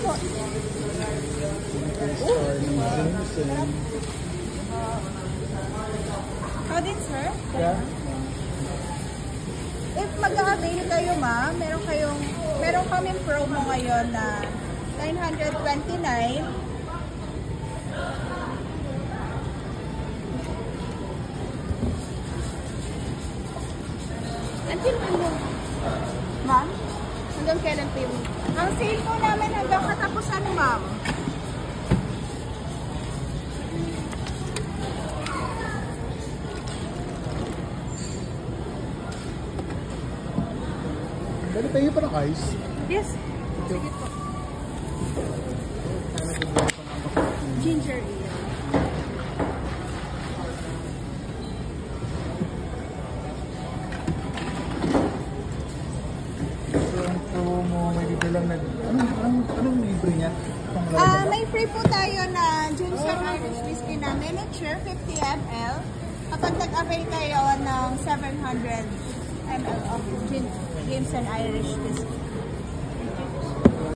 po. Star ng Jameson. How did, sir? Yeah. If mag-avail kayo, ma'am, meron kaming promo ngayon na 929. Until ano? Ma'am? Hanggang kailan po yung... Ang sale po namin hanggang katapusan, ma'am. Dali tayo pa ng ice. Yes. Sige po. Ginger ale. So, ang promo, may libre lang na... Anong libre niya? May free po tayo na Jameson Irish Whiskey na miniature, 50 ml. Kapag nag-avail kayo ng 700 ml of Jameson Irish Whiskey.